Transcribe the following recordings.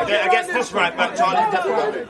Against this right back, Charlie.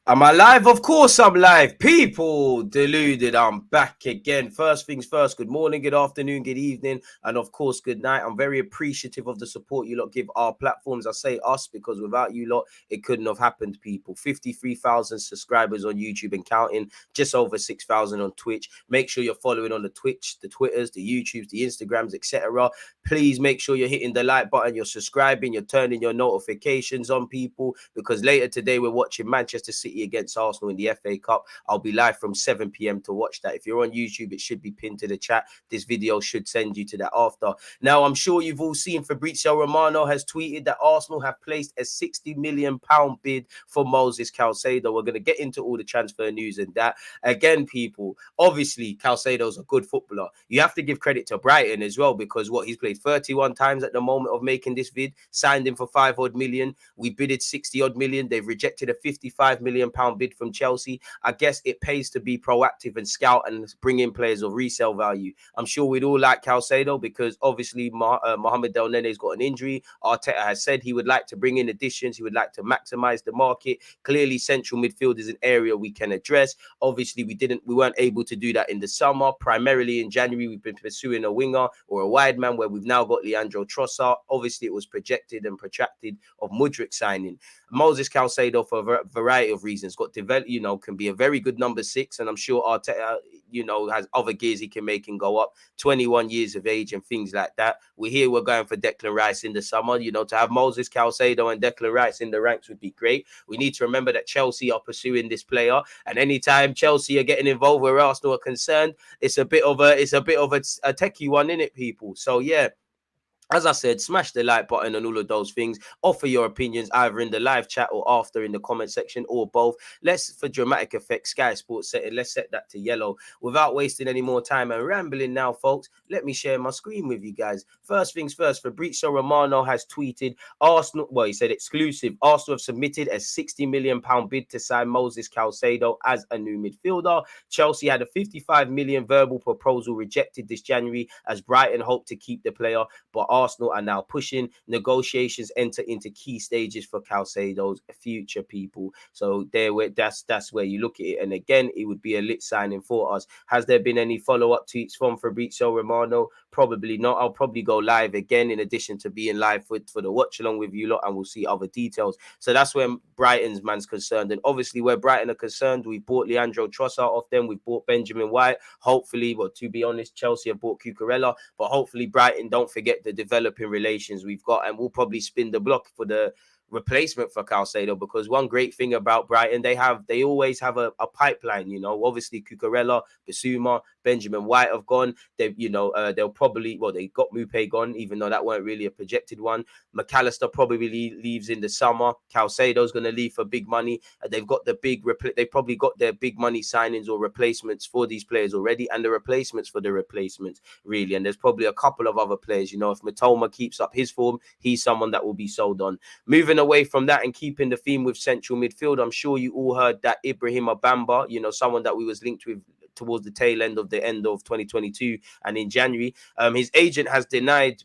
Am I live? Of course I'm live. People, deluded, I'm back again. First things first, good morning, good afternoon, good evening, and of course, good night. I'm very appreciative of the support you lot give our platforms. I say us because without you lot, it couldn't have happened, people. 53,000 subscribers on YouTube and counting, just over 6,000 on Twitch. Make sure you're following on the Twitch, the Twitters, the YouTubes, the Instagrams, etc. Please make sure you're hitting the like button, you're subscribing, you're turning your notifications on, people, because later today we're watching Manchester City against Arsenal in the FA Cup. I'll be live from 7 p.m. to watch that. If you're on YouTube, it should be pinned to the chat. This video should send you to that after. Now, I'm sure you've all seen Fabrizio Romano has tweeted that Arsenal have placed a £60 million bid for Moises Caicedo. We're going to get into all the transfer news and that. Again, people, obviously, Caicedo's a good footballer. You have to give credit to Brighton as well, because what, he's played 31 times at the moment of making this vid, signed him for 5 odd million. We bidded 60 odd million. They've rejected a £55 million bid from Chelsea. I guess it pays to be proactive and scout and bring in players of resale value. I'm sure we'd all like Caicedo because obviously Mohamed Del Nene's got an injury. Arteta has said he would like to bring in additions. He would like to maximize the market. Clearly, central midfield is an area we can address. Obviously, we weren't able to do that in the summer. Primarily in January, we've been pursuing a winger or a wide man, where we've now got Leandro Trossard. Obviously, it was projected and protracted of Mudryk signing. Moises Caicedo, for a variety of reasons, got developed, can be a very good number 6, and I'm sure Arteta, has other gears he can make and go up. 21 years of age and things like that. We're going for Declan Rice in the summer. To have Moises Caicedo and Declan Rice in the ranks would be great. We need to remember that Chelsea are pursuing this player, and anytime Chelsea are getting involved where Arsenal are concerned, it's a bit of a techie one, innit, people? So yeah. As I said, smash the like button and all of those things. Offer your opinions either in the live chat or after in the comment section, or both. For dramatic effect, Sky Sports setting, let's set that to yellow. Without wasting any more time and rambling now, folks, let me share my screen with you guys. First things first, Fabrizio Romano has tweeted, Arsenal, well, he said exclusive, Arsenal have submitted a £60 million bid to sign Moises Caicedo as a new midfielder. Chelsea had a £55 million verbal proposal rejected this January as Brighton hoped to keep the player, but Arsenal are now pushing. Negotiations enter into key stages for Caicedo's future, people. So that's where you look at it. And again, it would be a lit signing for us. Has there been any follow-up tweets from Fabrizio Romano? Probably not. I'll probably go live again in addition to being live for the watch along with you lot, and we'll see other details. So that's where Brighton's man's concerned. And obviously where Brighton are concerned, we bought Leandro Trossard off them. We've bought Benjamin White. Hopefully, well, to be honest, Chelsea have bought Cucurella, but hopefully Brighton don't forget the developing relations we've got, and we'll probably spin the block for the replacement for Caicedo, because one great thing about Brighton, they always have a pipeline. Obviously Cucurella, Bissouma, Benjamin White have gone. They'll probably, they got Mupé gone, even though that weren't really a projected one. McAllister probably leaves in the summer. Caicedo's going to leave for big money. They've got they've probably got their big money signings or replacements for these players already, and the replacements for the replacements, really. And there's probably a couple of other players. If Matoma keeps up his form, he's someone that will be sold on. Moving away from that and keeping the theme with central midfield, I'm sure you all heard that Ibrahima Bamba, someone that we was linked with towards the end of 2022 and in January, his agent has denied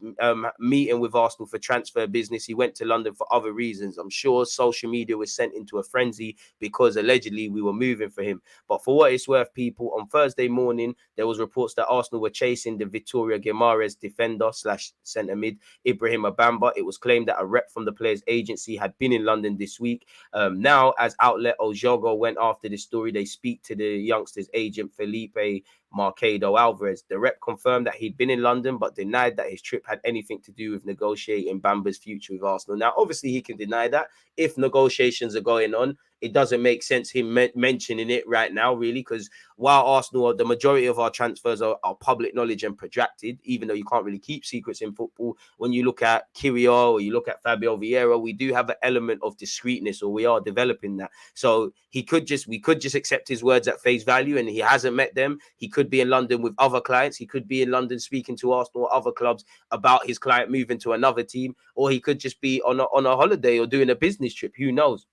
meeting with Arsenal for transfer business. He went to London for other reasons. I'm sure social media was sent into a frenzy because allegedly we were moving for him. But for what it's worth, people, on Thursday morning there was reports that Arsenal were chasing the Victoria Guimaraes defender / centre mid Ibrahima Bamba. It was claimed that a rep from the player's agency had been in London this week. Now, as outlet Ojogo went after this story, they speak to the youngster's agent Felipe Marcado Alvarez. The rep confirmed that he'd been in London, but denied that his trip had anything to do with negotiating Bamba's future with Arsenal. Now, obviously, he can deny that. If negotiations are going on, it doesn't make sense him mentioning it right now, really, because while Arsenal, the majority of our transfers are public knowledge and protracted, even though you can't really keep secrets in football. When you look at Kyrgios or you look at Fabio Vieira, we do have an element of discreetness, or we are developing that. So we could just accept his words at face value, and he hasn't met them. He could be in London with other clients. He could be in London speaking to Arsenal or other clubs about his client moving to another team, or he could just be on a holiday or doing a business trip. Who knows?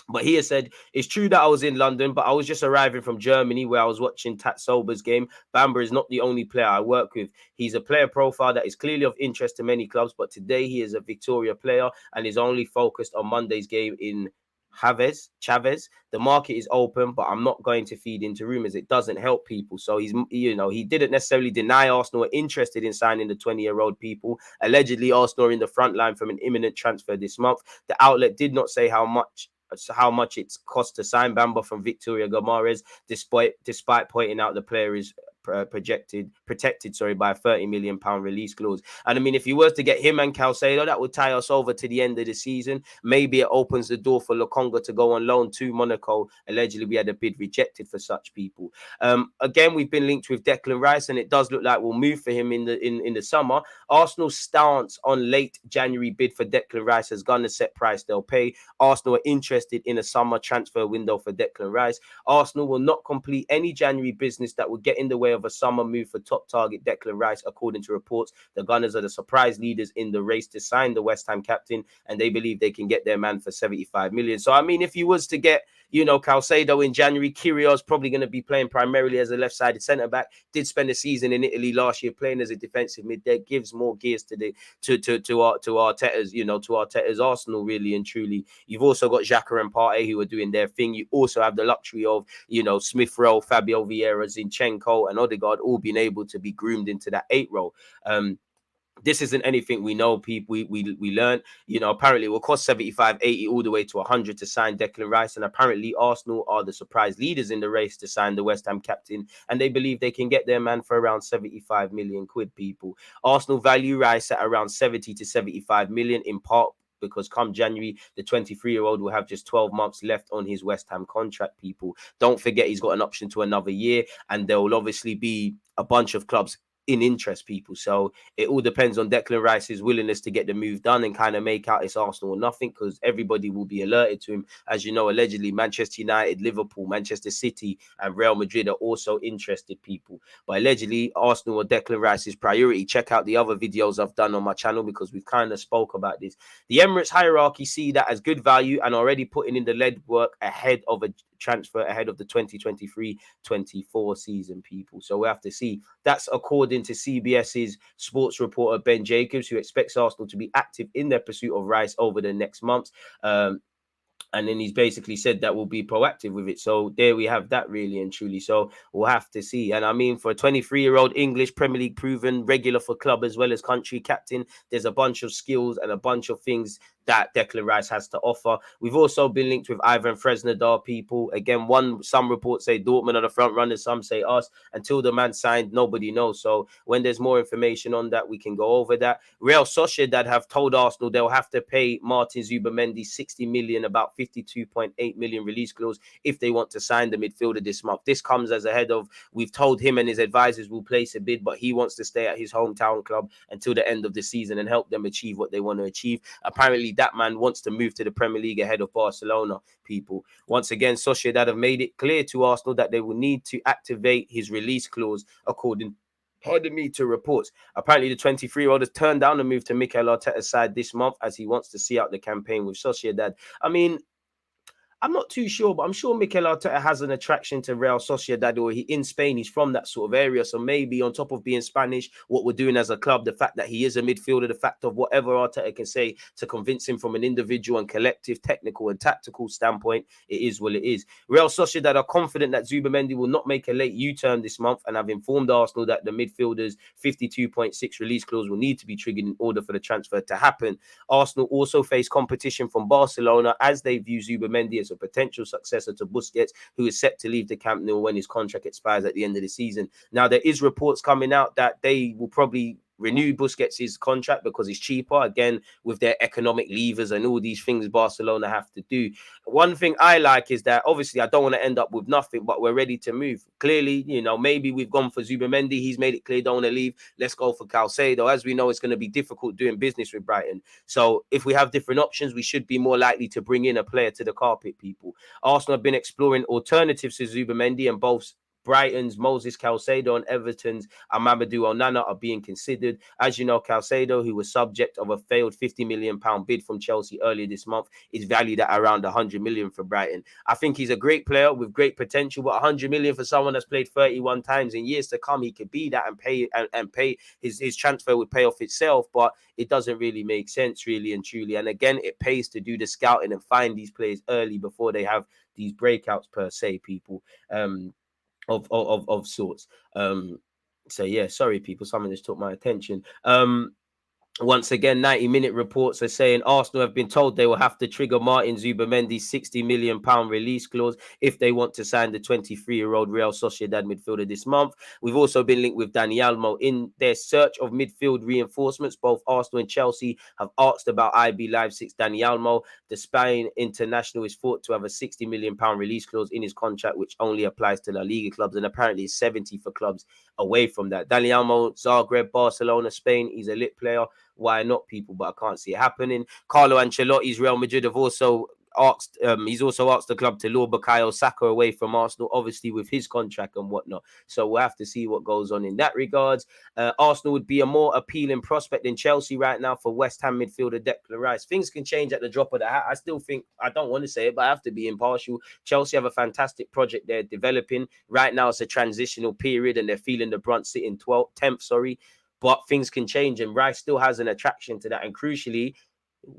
But he has said, it's true that I was in London, but I was just arriving from Germany where I was watching Tat Sober's game. Bamba is not the only player I work with. He's a player profile that is clearly of interest to many clubs, but today he is a Victoria player and is only focused on Monday's game in Chavez. The market is open, but I'm not going to feed into rumors. It doesn't help people. So he didn't necessarily deny Arsenal were interested in signing the 20-year-old people. Allegedly, Arsenal are in the front line from an imminent transfer this month. The outlet did not say how much it's cost to sign Bamba from Victoria Gomares, despite pointing out the player is protected by a £30 million release clause. And I mean, if you were to get him and Caicedo, that would tie us over to the end of the season. Maybe it opens the door for Lokonga to go on loan to Monaco. Allegedly, we had a bid rejected for such people. Again, we've been linked with Declan Rice, and it does look like we'll move for him in the summer. Arsenal's stance on late January bid for Declan Rice has gone a set price they'll pay. Arsenal are interested in a summer transfer window for Declan Rice. Arsenal will not complete any January business that would get in the way of a summer move for top target Declan Rice, according to reports. The Gunners are the surprise leaders in the race to sign the West Ham captain, and they believe they can get their man for 75 million. So, I mean, if you was to get, Caicedo in January, Kyrgios probably going to be playing primarily as a left-sided centre-back. Did spend a season in Italy last year playing as a defensive mid. That gives more gears to Arteta's, to Arteta's Arsenal, really and truly. You've also got Xhaka and Partey who are doing their thing. You also have the luxury of, Smith Rowe, Fabio Vieira, Zinchenko, and Odegaard all being able to be groomed into that 8 role. This isn't anything we know, people. We learned, apparently it will cost 75, 80 all the way to 100 to sign Declan Rice. And apparently Arsenal are the surprise leaders in the race to sign the West Ham captain. And they believe they can get their man for around 75 million quid, people. Arsenal value Rice at around 70 to 75 million, in part because come January, the 23-year-old will have just 12 months left on his West Ham contract, people. Don't forget he's got an option to another year, and there will obviously be a bunch of clubs in interest, people. So it all depends on Declan Rice's willingness to get the move done and kind of make out it's Arsenal or nothing, because everybody will be alerted to him. As you know, allegedly Manchester United, Liverpool, Manchester City and Real Madrid are also interested, people. But allegedly Arsenal or Declan Rice's priority. Check out the other videos I've done on my channel, because we've kind of spoke about this. The Emirates hierarchy see that as good value and already putting in the lead work ahead of a transfer ahead of the 2023-24 season, people. So we have to see. That's according to CBS's sports reporter Ben Jacobs, who expects Arsenal to be active in their pursuit of Rice over the next months. And then he's basically said that we'll be proactive with it. So there we have that, really and truly. So we'll have to see. And I mean, for a 23-year-old English Premier League proven, regular for club as well as country captain, there's a bunch of skills and a bunch of things that Declan Rice has to offer. We've also been linked with Ivan Fresnadar, people. Again, some reports say Dortmund are the front runners, some say us. Until the man signed, nobody knows. So when there's more information on that, we can go over that. Real Sociedad have told Arsenal they'll have to pay Martin Zubamendi 60 million, about 52.8 million release clause, if they want to sign the midfielder this month. This comes as ahead of, we've told him and his advisors will place a bid, but he wants to stay at his hometown club until the end of the season and help them achieve what they want to achieve. Apparently, that man wants to move to the Premier League ahead of Barcelona, people. Once again, Sociedad have made it clear to Arsenal that they will need to activate his release clause, according to reports. Apparently, the 23-year-old has turned down the move to Mikel Arteta's side this month as he wants to see out the campaign with Sociedad. I mean, I'm not too sure, but I'm sure Mikel Arteta has an attraction to Real Sociedad, or in Spain, he's from that sort of area. So maybe on top of being Spanish, what we're doing as a club, the fact that he is a midfielder, the fact of whatever Arteta can say to convince him from an individual and collective, technical and tactical standpoint, it is what it is. Real Sociedad are confident that Zubamendi will not make a late U-turn this month and have informed Arsenal that the midfielder's 52.6 release clause will need to be triggered in order for the transfer to happen. Arsenal also face competition from Barcelona as they view Zubamendi as replace a potential successor to Busquets, who is set to leave the Camp Nou when his contract expires at the end of the season. Now, there is reports coming out that they will probably renew Busquets' contract because it's cheaper, again, with their economic levers and all these things Barcelona have to do. One thing I like is that obviously I don't want to end up with nothing, but we're ready to move. Clearly, you know, maybe we've gone for Zubamendi. He's made it clear, don't want to leave. Let's go for Caicedo. As we know, it's going to be difficult doing business with Brighton. So if we have different options, we should be more likely to bring in a player to the carpet, people. Arsenal have been exploring alternatives to Zubamendi, and both Brighton's Moises Caicedo and Everton's Amadou Onana are being considered. As you know, Caicedo, who was subject of a failed £50 million bid from Chelsea earlier this month, is valued at around 100 million for Brighton. I think he's a great player with great potential, but 100 million for someone that's played 31 times in years to come, he could be that and pay his transfer would pay off itself, but it doesn't really make sense, really and truly. And again, it pays to do the scouting and find these players early before they have these breakouts per se, people. Of sorts. So yeah, sorry people, something just took my attention. Once again, 90-minute reports are saying Arsenal have been told they will have to trigger Martin Zubamendi's £60 million release clause if they want to sign the 23-year-old Real Sociedad midfielder this month. We've also been linked with Dani Olmo in their search of midfield reinforcements. Both Arsenal and Chelsea have asked about IB Leipzig's Dani Olmo. The Spain international is thought to have a £60 million release clause in his contract, which only applies to La Liga clubs, and apparently is 70 for clubs away from that. Dani Olmo, Zagreb, Barcelona, Spain. He's a lit player. Why not, people? But I can't see it happening. Carlo Ancelotti's Real Madrid have also asked, he's also asked the club to lure Bukayo Saka away from Arsenal, obviously with his contract and whatnot. So we'll have to see what goes on in that regards. Arsenal would be a more appealing prospect than Chelsea right now for West Ham midfielder Declan Rice. Things can change at the drop of the hat. I still think, I don't want to say it, but I have to be impartial. Chelsea have a fantastic project they're developing. Right now it's a transitional period and they're feeling the brunt sitting 10th, but things can change, and Rice still has an attraction to that. And crucially,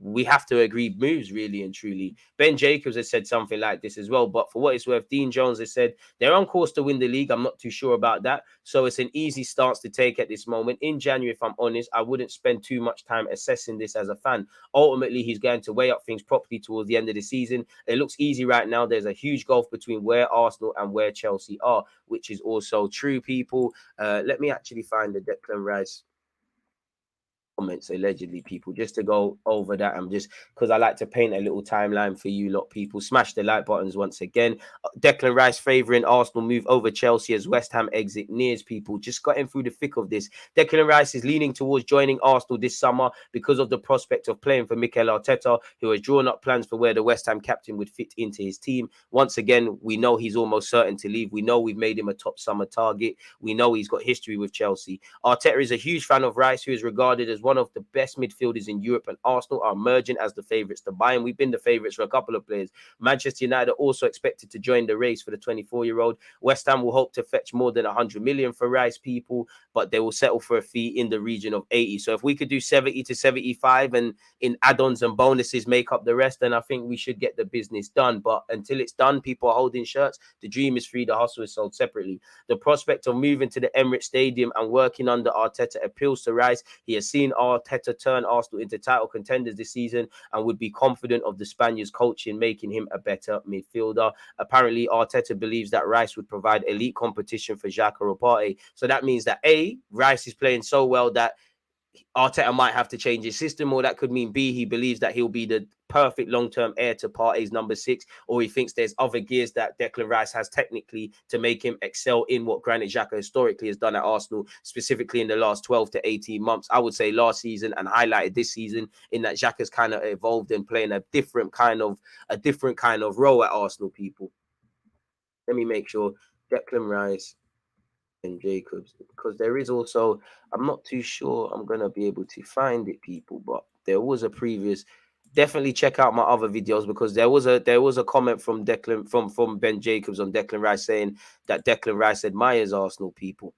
we have to agree moves, really and truly. Ben Jacobs has said something like this as well, but for what it's worth, Dean Jones has said they're on course to win the league. I'm not too sure about that, so it's an easy stance to take at this moment. In January, if I'm honest, I wouldn't spend too much time assessing this as a fan. Ultimately, he's going to weigh up things properly towards the end of the season. It looks easy right now. There's a huge gulf between where Arsenal and where Chelsea are, which is also true, people. Let me actually find the Declan Rice comments, allegedly, people, just to go over that, and just because I like to paint a little timeline for you lot, people. Smash the like buttons once again. Declan Rice favouring Arsenal move over Chelsea as West Ham exit nears, people. Just got in through the thick of this. Declan Rice is leaning towards joining Arsenal this summer because of the prospect of playing for Mikel Arteta, who has drawn up plans for where the West Ham captain would fit into his team. Once again, we know he's almost certain to leave. We know we've made him a top summer target. We know he's got history with Chelsea. Arteta is a huge fan of Rice, who is regarded as one of the best midfielders in Europe, and Arsenal are emerging as the favourites to buy him. We've been the favourites for a couple of players. Manchester United are also expected to join the race for the 24-year-old. West Ham will hope to fetch more than 100 million for Rice, people, but they will settle for a fee in the region of 80. So if we could do 70 to 75 and in add-ons and bonuses make up the rest, then I think we should get the business done. But until it's done, people are holding shirts. The dream is free, the hustle is sold separately. The prospect of moving to the Emirates Stadium and working under Arteta appeals to Rice. He has seen Arteta turn Arsenal into title contenders this season and would be confident of the Spaniard's coaching, making him a better midfielder. Apparently, Arteta believes that Rice would provide elite competition for Xhaka or Partey. So that means that A, Rice is playing so well that Arteta might have to change his system, or that could mean B, he believes that he'll be the perfect long-term heir to Partey's number 6, or he thinks there's other gears that Declan Rice has technically to make him excel in what Granit Xhaka historically has done at Arsenal, specifically in the last 12 to 18 months. I would say last season and highlighted this season, in that Xhaka's kind of evolved and playing a different kind of role at Arsenal, people. Let me make sure. Declan Rice and Jacobs, because there is also, I'm not too sure I'm gonna be able to find it, people, but there was a previous, definitely check out my other videos, because there was a comment from Declan from Ben Jacobs on Declan Rice saying that Declan Rice admires Arsenal, people.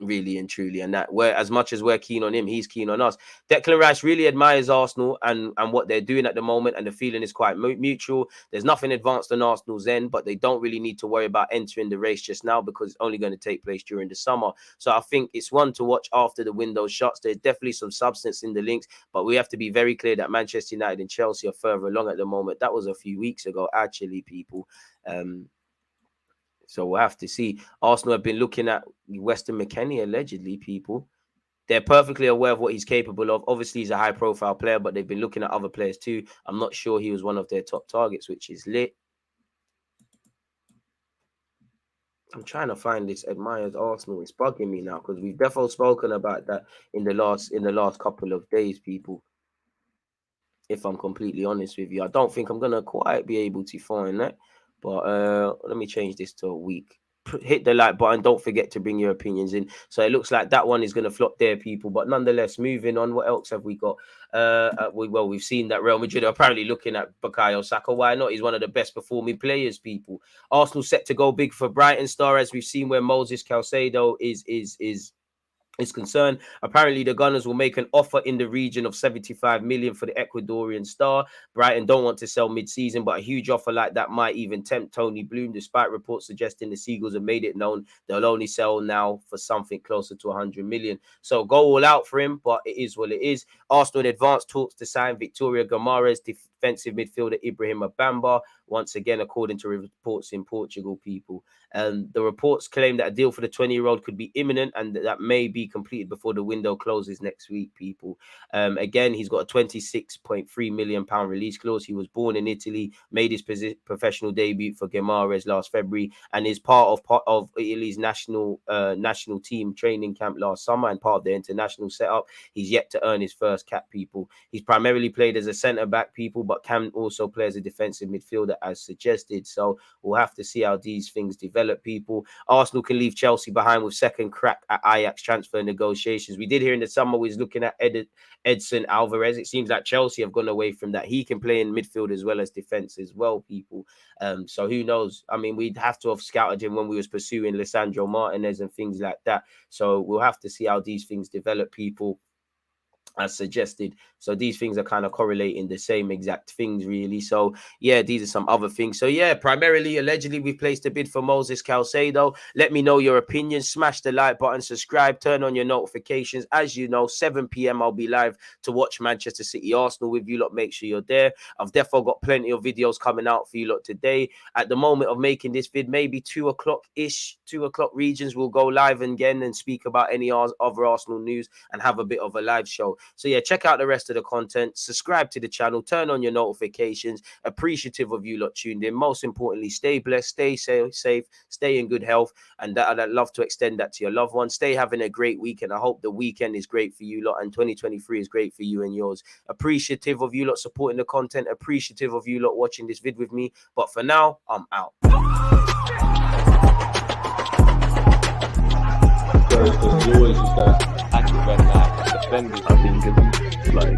really and truly. And that we're, as much as we're keen on him, he's keen on us. Declan Rice really admires Arsenal and what they're doing at the moment, and the feeling is quite mutual. There's nothing advanced on Arsenal's end, but they don't really need to worry about entering the race just now because it's only going to take place during the summer. So I think it's one to watch after the window shuts. There's definitely some substance in the links, but we have to be very clear that Manchester United and Chelsea are further along at the moment. That was a few weeks ago, actually, people. So we'll have to see. Arsenal have been looking at Weston McKennie, allegedly, people. They're perfectly aware of what he's capable of. Obviously, he's a high-profile player, but they've been looking at other players too. I'm not sure he was one of their top targets, which is lit. I'm trying to find this admires Arsenal. It's bugging me now because we've definitely spoken about that in the last couple of days, people. If I'm completely honest with you, I don't think I'm gonna quite be able to find that. But let me change this to a week. Hit the like button. Don't forget to bring your opinions in. So it looks like that one is going to flop there, people. But nonetheless, moving on. What else have we got? We've seen that Real Madrid are apparently looking at Bukayo Saka. Why not? He's one of the best performing players, people. Arsenal set to go big for Brighton star, as we've seen where Moises Caicedo is concerned. Apparently, the Gunners will make an offer in the region of 75 million for the Ecuadorian star. Brighton don't want to sell mid-season, but a huge offer like that might even tempt Tony Bloom, despite reports suggesting the Seagulls have made it known they'll only sell now for something closer to 100 million. So go all out for him, but it is what it is. Arsenal in advanced talks to sign Victoria Guimaraes, defensive midfielder Ibrahima Bamba, once again, according to reports in Portugal, people. And the reports claim that a deal for the 20-year-old could be imminent and that may be completed before the window closes next week, people. Again, he's got a £26.3 million release clause. He was born in Italy, made his professional debut for Guimaraes last February, and is part of Italy's national team training camp last summer and part of their international setup. He's yet to earn his first cap, people. He's primarily played as a centre-back, people, but can also play as a defensive midfielder, as suggested. So we'll have to see how these things develop, people. Arsenal can leave Chelsea behind with second crack at Ajax transfer negotiations. We did hear in the summer we was looking at Edson Alvarez. It seems like Chelsea have gone away from that. He can play in midfield as well as defense as well, people. So who knows? I mean, we'd have to have scouted him when we was pursuing Lisandro Martinez and things like that. So we'll have to see how these things develop, people, as suggested. So these things are kind of correlating the same exact things, really. So yeah, these are some other things. So yeah, primarily, allegedly, we've placed a bid for Moises Caicedo. Let me know your opinion. Smash the like button, subscribe, turn on your notifications. As you know, 7 p.m. I'll be live to watch Manchester City Arsenal with you lot. Make sure you're there. I've definitely got plenty of videos coming out for you lot today. At the moment of making this vid, maybe 2 o'clock-ish, 2 o'clock regions, we'll go live again and speak about any other Arsenal news and have a bit of a live show. So yeah, check out the rest of the content, subscribe to the channel, turn on your notifications. Appreciative of you lot tuned in. Most importantly, stay blessed, stay safe, stay in good health, and I'd love to extend that to your loved ones. Stay having a great week, and I hope the weekend is great for you lot and 2023 is great for you and yours. Appreciative of you lot supporting the content, appreciative of you lot watching this vid with me. But for now, I'm out. You always just act when defending. I think it's like